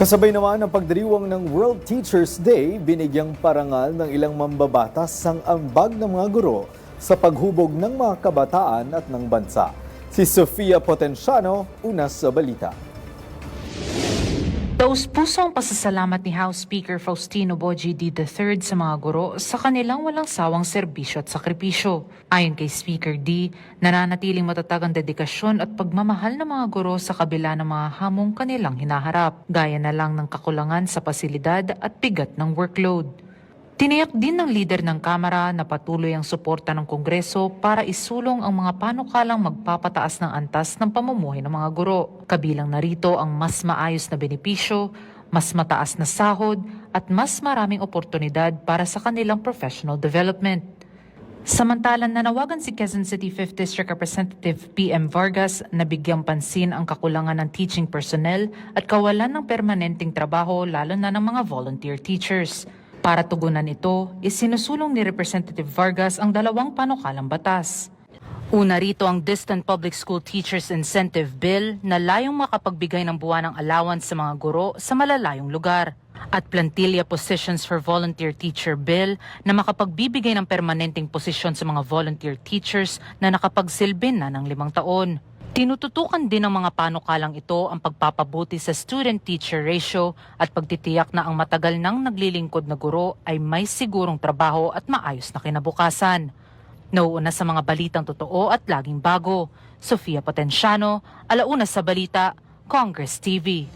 Kasabay naman ang pagdiriwang ng World Teachers Day, binigyang parangal ng ilang mambabatas ang ambag ng mga guro sa paghubog ng mga kabataan at ng bansa. Si Sofia Potenciano, una sa balita. Taus-pusong pasasalamat ni House Speaker Faustino Bogie III sa mga guro sa kanilang walang sawang serbisyo at sakripisyo. Ayon kay Speaker D, nananatiling matatag ang dedikasyon at pagmamahal ng mga guro sa kabila ng mga hamong kanilang hinaharap, gaya na lang ng kakulangan sa pasilidad at bigat ng workload. Tiniyak din ng leader ng Kamara na patuloy ang suporta ng Kongreso para isulong ang mga panukalang magpapataas ng antas ng pamumuhay ng mga guro. Kabilang narito ang mas maayos na benepisyo, mas mataas na sahod at mas maraming oportunidad para sa kanilang professional development. Samantalang nanawagan si Quezon City 5th District Representative PM Vargas na bigyang pansin ang kakulangan ng teaching personnel at kawalan ng permanenteng trabaho lalo na ng mga volunteer teachers. Para tugunan ito, isinusulong ni Representative Vargas ang dalawang panukalang batas. Una rito ang Distant Public School Teachers Incentive Bill na layong makapagbigay ng buwanang allowance sa mga guro sa malalayong lugar. At Plantilla Positions for Volunteer Teacher Bill na makapagbibigay ng permanenteng posisyon sa mga volunteer teachers na nakapagsilbi na ng 5 taon. Tinututukan din ng mga panukalang ito ang pagpapabuti sa student-teacher ratio at pagtitiyak na ang matagal nang naglilingkod na guro ay may sigurong trabaho at maayos na kinabukasan. Nauuna sa mga balitang totoo at laging bago. Sofia Potenciano, Alauna sa Balita, Congress TV.